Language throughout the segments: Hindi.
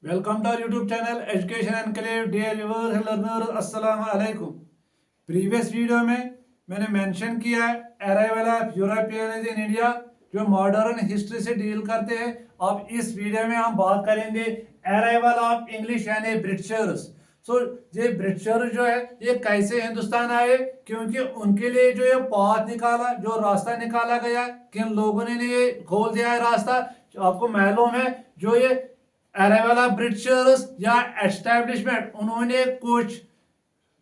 Welcome to our YouTube channel Education Enclave. Dear viewers and learners, अस्सलाम वालेकुम. प्रीवियस वीडियो में मैंने मेंशन किया है arrival of Europeans in India जो मॉडर्न हिस्ट्री से डील करते हैं. अब इस वीडियो में हम बात करेंगे अराइवल ऑफ इंग्लिश यानी ब्रिटिशर्स. ये ब्रिटिशर जो है ये कैसे हिंदुस्तान आए, क्योंकि उनके लिए जो ये पाथ निकाला, जो रास्ता निकाला गया, किन लोगों ने ये खोल दिया है रास्ता. आपको मालूम है जो ये अराइवल ऑफ ब्रिटिशर्स या एस्टेब्लिशमेंट, उन्होंने कुछ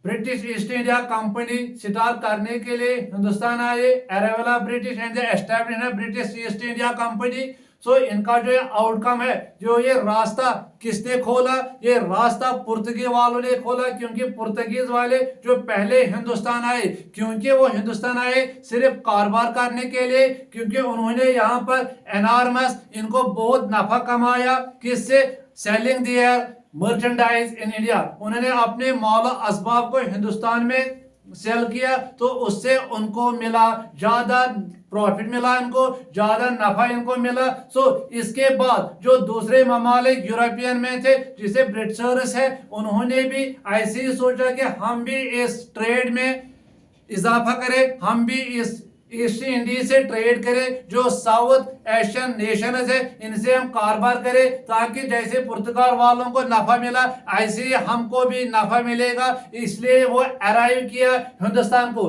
British East India company start करने के लिए हिंदुस्तान आए. Arrival of British and the establishment of British East India company. इनका जो आउटकम है, जो ये रास्ता किसने खोला, ये रास्ता पुर्तगीज वालों ने खोला. क्योंकि पुर्तगीज वाले जो पहले हिंदुस्तान आए, क्योंकि वो हिंदुस्तान आए सिर्फ कारोबार करने के लिए, क्योंकि उन्होंने यहाँ पर एनॉर्मस इनको बहुत नफा कमाया. किससे? Selling their merchandise in India. उन्होंने अपने माल असबाब को हिंदुस्तान में सेल किया, तो उससे उनको मिला ज्यादा प्रॉफिट, मिला इनको ज्यादा नफा इनको मिला. इसके बाद जो दूसरे ममालिक यूरोपियन में थे, जिसे ब्रिटिशर्स है, उन्होंने भी ऐसे ही सोचा कि हम भी इस ट्रेड में इजाफा करें, हम भी इस ईस्ट इंडीज से ट्रेड करें. जो साउथ एशियन नेशंस है, इनसे हम कारोबार करें, ताकि जैसे पुर्तगाल वालों को नफा मिला ऐसे ही हमको भी नफा मिलेगा. इसलिए वो अराइव किया हिंदुस्तान को.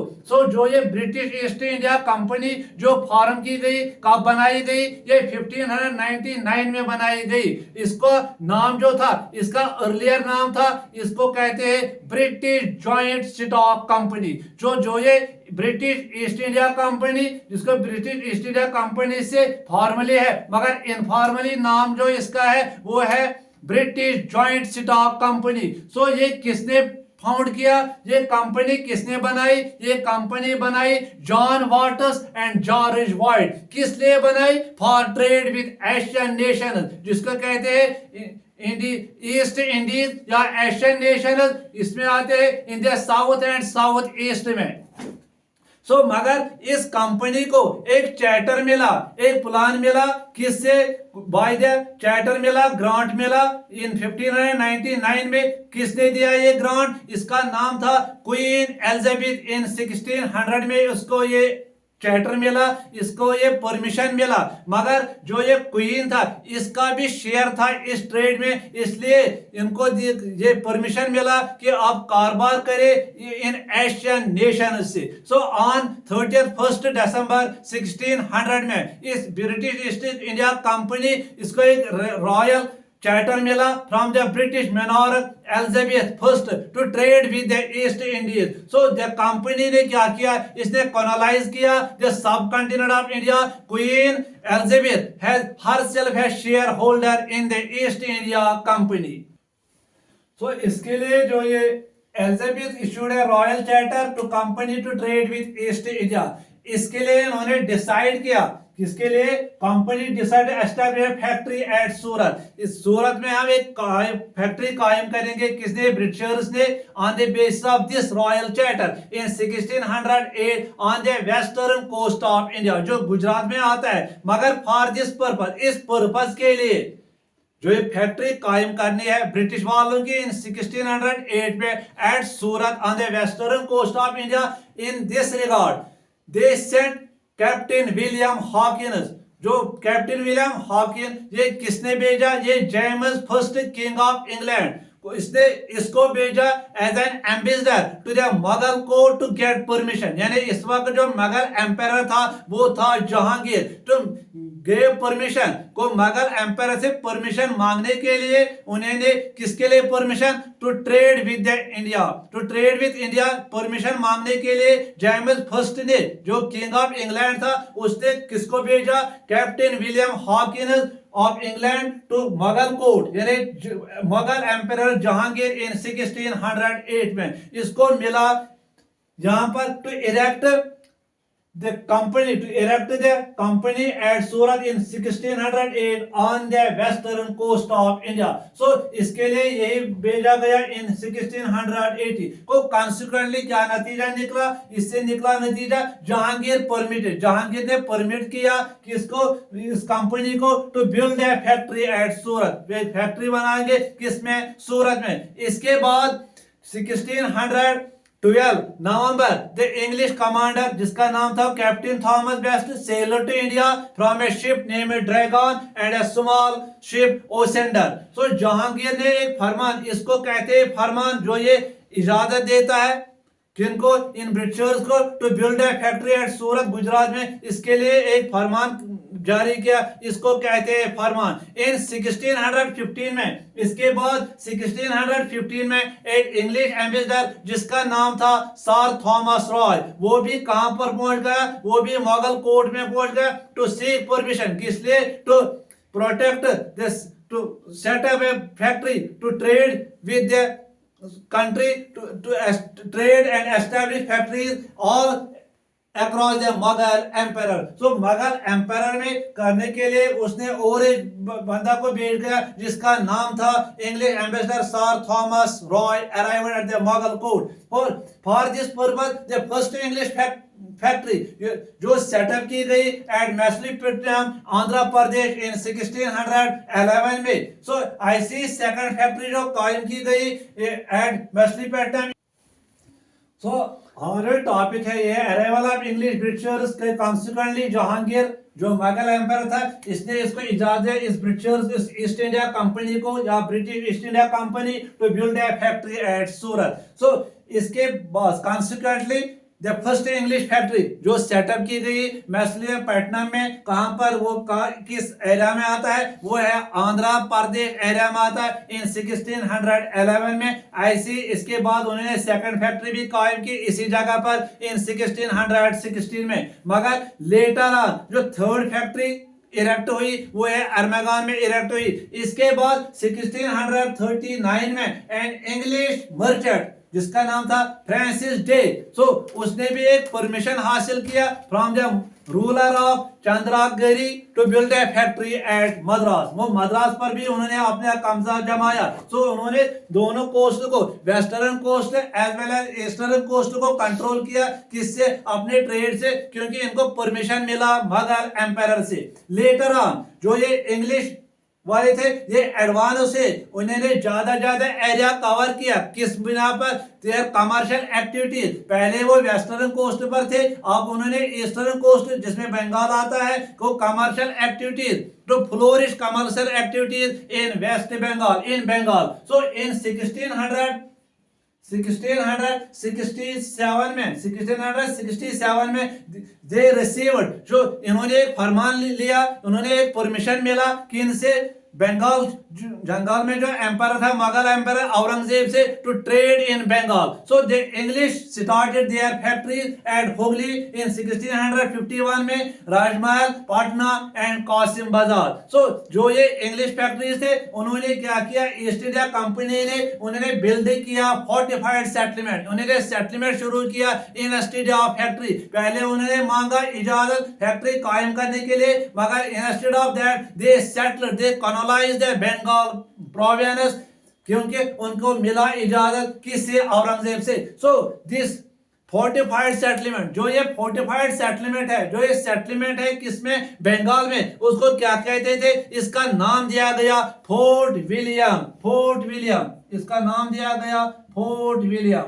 जो ये ब्रिटिश ईस्ट इंडिया कंपनी जो फॉर्म की गई, कब बनाई गई? ये 1599 में बनाई गई. इसको नाम जो था, इसका अर्लियर नाम था, इसको कहते हैं ब्रिटिश जॉइंट स्टॉक कंपनी. जो ये ब्रिटिश ईस्ट इंडिया कंपनी, जिसको ब्रिटिश ईस्ट इंडिया कंपनी से फॉर्मली है, मगर इनफॉर्मली नाम जो इसका है वो है ब्रिटिश जॉइंट स्टॉक कंपनी. ये किसने फाउंड किया? ये कंपनी किसने बनाई? ये कंपनी बनाई John waters and George white. किस लिए बनाई? For trade with Asian nation, जिसको कहते हैं ईस्ट इंडीज या एशियन नेशन. इसमें आते हैं in the south and south east में. मगर इस कंपनी को एक चार्टर मिला, एक प्लान मिला. किससे? बाय द चार्टर मिला, ग्रांट मिला इन 1599 में. किसने दिया ये ग्रांट? इसका नाम था क्वीन एलिजाबेथ. इन 1600 में उसको ये चार्टर मिला, इसको ये परमिशन मिला. मगर जो ये क्वीन था, इसका भी शेयर था इस ट्रेड में, इसलिए इनको ये परमिशन मिला कि आप कारोबार करें इन एशियन नेशन से. ऑन 31 दिसंबर 1600 में इस ब्रिटिश ईस्ट इंडिया कंपनी, इसको एक रॉयल चार्टर मिला from the British monarch Elizabeth first to trade with the East Indies. The company ने क्या किया? इसने कॉलोनाइज किया the subcontinent of India. Queen Elizabeth has herself है shareholder in the East India company. इसके लिए जो ये एलिजाबेथ इशूड है royal charter to company to trade with East India. इसके लिए इन्होंने डिसाइड किया, किसके लिए? Company decide establish factory at Surat. इस सूरत में हम एक फैक्ट्री कायम करेंगे. किसने? ब्रिटिशर्स ने. On the basis of this royal charter in 1608 on the western coast of India, जो गुजरात में आता है. मगर फॉर दिस पर्पस, इस पर्पस के लिए जो ये फैक्ट्री कायम करनी है ब्रिटिश वालों की इन 1608 में at Surat on the western coast of India. In this regard they sent captain William Hawkins. जो कैप्टन विलियम हॉकिन, ये किसने भेजा? ये James first king of England को इसने इसको भेजा as an ambassador to the Mughal court to get permission. यानी इस वक्त जो मुगल एम्पायर था वो था जहांगीर. तो गेव परमिशन को मुगल एम्पायर से परमिशन मांगने के लिए उन्होंने किसके लिए permission? To trade with India. To trade with India permission मांगने के लिए जेम्स फर्स्ट ने, जो किंग ऑफ इंग्लैंड था, उसने किसको भेजा? Captain William Hawkins of England to Mughal court, यानी मुगल एम्पायर जहांगीर इन 1608 में. इसको मिला यहाँ पर to erect the company to erect the company at Surat in 1608 on the western coast of India. So इसके लिए यही भेजा गया in 1680 को consequently क्या नतीजा निकला, इससे निकला नतीजा जहांगीर परमिटेड, जहांगीर ने परमिट किया किसको, इस कंपनी को to build a factory at Surat, way factory बनाएंगे किसमें, सूरत में। इसके बाद 1612 नवंबर द इंग्लिश कमांडर जिसका नाम था captain Thomas Best sailor to India from a ship name dragon and a small ship Osiander. So Jahangir ने एक फरमान, इसको कहते हैं फरमान, जो ये इजाजत देता है किनको, इन ब्रिटिशर्स को to build a factory at Surat Gujarat में, इसके लिए एक फरमान जारी किया, इसको कहते हैं फरमान। इन 1615 में, इसके बाद 1615 में एक इंग्लिश एम्बेसडर जिसका नाम था सर थॉमस रॉय, वो भी कहां पर पहुंच गया, वो भी मुगल कोर्ट में पहुंच गया टू सीक परमिशन, किस लिए, to protect this, to set up a factory to trade with the country, to trade and establish factories all across the Mughal emperor. So Mughal emperor में करने के लिए उसने और एक बंदा को भेज गया जिसका नाम था English ambassador sir Thomas Roy arrived at the Mughal court. For this purpose the first English factory जो सेटअप की गई एट मछलीपट्टनम आंध्र प्रदेश इन 1611 में। सो ऐसी सेकंड फैक्ट्री जो कायम की गई एट मछलीपट्टनम। सो हमारा टॉपिक है ये अराइवल ऑफ इंग्लिश ब्रिटिशर्स के कॉन्सिक्वेंटली जहांगीर जो मुगल एम्पायर था, इसने इसको इजाजत इस ब्रिटिशर्स इस ईस्ट इंडिया कंपनी को या British East India company to build a factory at Surat. So इसके बाद consequently the first English factory जो सेटअप की गई मछलीपट्टनम में, कहां पर, वो किस एरिया में आता है, वो है आंध्र प्रदेश एरिया में आता है इन 1611 में। ऐसी इसके बाद उन्होंने सेकंड फैक्ट्री भी कायम की इसी जगह पर इन 1616 में। मगर लेटर ऑन जो थर्ड फैक्ट्री इरेक्ट हुई वो है अरमगान में इरेक्ट हुई। इसके बाद 1639 में एन इंग्लिश मर्चेंट जिसका नाम था फ्रांसिस डे, सो उसने भी एक परमिशन हासिल किया from the ruler of Chandragiri to build a factory at Madras. वो मद्रास पर भी उन्होंने अपना कब्जा जमाया। सो उन्होंने दोनों कोस्ट को, western coast as well as eastern coast को कंट्रोल किया, किससे, अपने ट्रेड से, क्योंकि इनको परमिशन मिला मुगल एम्पायर से। लेटर ऑन जो ये इंग्लिश वाले थे ये एडवांस से उन्होंने ज्यादा एरिया कवर किया, किस बिना पर, देयर कमर्शियल एक्टिविटीज। पहले वो वेस्टर्न कोस्ट पर थे, अब उन्होंने ईस्टर्न कोस्ट जिसमें बंगाल आता है को commercial activities to flourish commercial activities in West Bengal, in Bengal. So in 1667 में दे रिसीव्ड, जो इन्होंने एक फरमान लिया, उन्होंने एक परमिशन मिला कि इनसे बंगाल जंगल में जो एम्पायर था मुगल एम्पायर औरंगजेब से to trade in Bengal. So the English started their factories at Hooghly in 1651 में, राजमहल, पटना एंड कासिम बाजार। सो जो ये इंग्लिश फैक्ट्रीज थे उन्होंने क्या किया, ईस्ट इंडिया कंपनी ने उन्होंने बिल्ड किया फोर्टिफाइड सेटलमेंट, उन्होंने सेटलमेंट शुरू किया इंस्टीट्यूट ऑफ फैक्ट्री। पहले उन्होंने मांगा इजाजत फैक्ट्री कायम करने के लिए, मगर instead of that they settled, they colonised the Bengal province, क्योंकि उनको मिला इजाजत किससे, औरंगजेब से। सो दिस फोर्टिफाइड सेटलमेंट, जो ये फोर्टिफाइड सेटलमेंट है, जो ये सेटलमेंट है किसमें, बंगाल में, उसको क्या कहते थे, इसका नाम दिया गया फोर्ट विलियम। फोर्ट विलियम इसका नाम दिया गया, फोर्ट विलियम,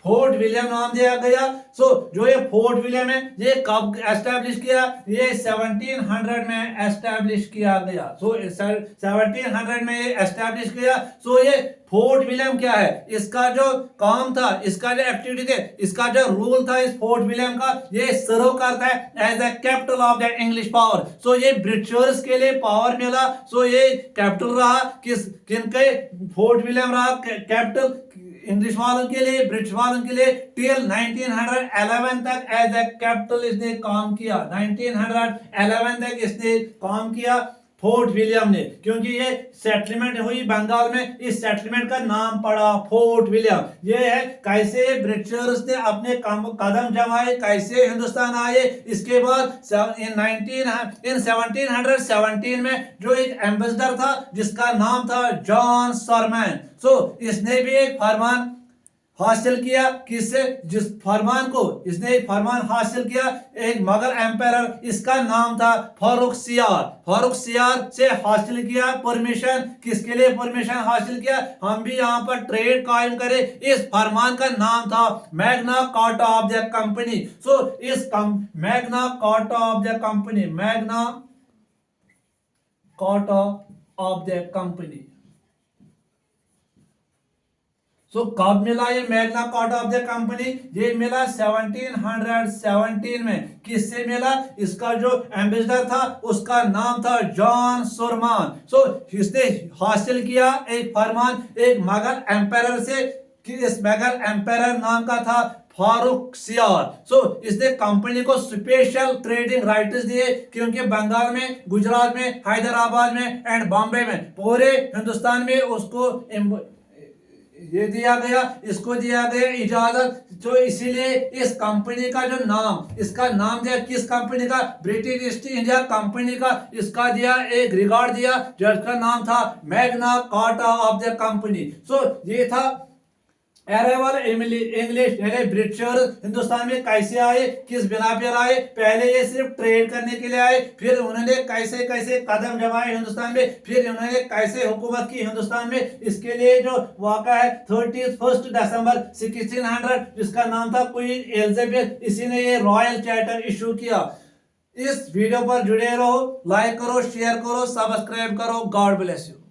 फोर्ट विलियम नाम दिया गया। सो जो ये फोर्ट विलियम है ये कब एस्टैब्लिश किया, ये 1700 में एस्टैब्लिश किया गया। सो 1700 में ये एस्टैब्लिश किया। सो ये फोर्ट विलियम क्या है, इसका जो काम था, इसका जो एक्टिविटी थे, इसका जो रूल था इस फोर्ट विलियम का, ये सर्व करता है as a capital of the English power. So ये ब्रिटिशर्स के लिए पावर मिला। सो ये कैपिटल रहा किनके, फोर्ट विलियम रहा कैपिटल इंग्लिश वालों के लिए, ब्रिटिश वालों के लिए टिल 1911 तक एज ए कैपिटल इसने काम किया। 1911 तक इसने काम किया फोर्ट विलियम ने, क्योंकि ये सेटलमेंट हुई बंगाल में, इस सेटलमेंट का नाम पड़ा फोर्ट विलियम। ये है कैसे ब्रिटिशर्स ने अपने कदम जमाए, कैसे हिंदुस्तान आए। इसके बाद इन 1717 में जो एक एम्बेसडर था जिसका नाम था जॉन सरमैन, इसने भी एक फरमान हासिल किया। किससे? जिस फरमान को इसने एक फरमान हासिल किया एक मगर एम्पायर, इसका नाम था फारूक सियार। फारूक सियार से हासिल किया परमिशन। किसके लिए परमिशन हासिल किया? हम भी यहाँ पर ट्रेड कायम करें। इस फरमान का नाम था Magna Carta of the company. इस Magna Carta of the company, Magna Carta of the company. कब मिला ये Magna Carta of the company? ये मिला 1717 में। किससे मिला? इसका जो एम्बेसडर था उसका नाम था जॉन सुरमान। इसने हासिल किया एक फरमान एक मगर एम्पायर से, कि इस मगर एम्पायर नाम का था फारूक सियार। इसने कंपनी को स्पेशल ट्रेडिंग राइट्स दिए, क्योंकि बंगाल में, गुजरात में, हैदराबाद में एंड बॉम्बे में, पूरे हिंदुस्तान में उसको ये दिया गया, इसको दिया गया इजाजत। तो इसीलिए इस कंपनी का जो नाम, इसका नाम दिया किस कंपनी का? ब्रिटिश ईस्ट इंडिया कंपनी का। इसका दिया एक रिकॉर्ड दिया जिसका नाम था Magna Carta of the company. ये था अराइवल इंग्लिश, यानी ब्रिटिशर हिंदुस्तान में कैसे आए, किस बिना पर आए। पहले ये सिर्फ ट्रेड करने के लिए आए, फिर उन्होंने कैसे कैसे कदम जमाए हिंदुस्तान में, फिर उन्होंने कैसे हुकूमत की हिंदुस्तान में। इसके लिए जो वाक़ा है 31 दिसंबर 1600, जिसका नाम था क्वीन एलिजाबेथ, इसी ने ये रॉयल चार्टर इशू किया। इस वीडियो पर जुड़े रहो, लाइक करो, शेयर करो, सब्सक्राइब करो। God bless you.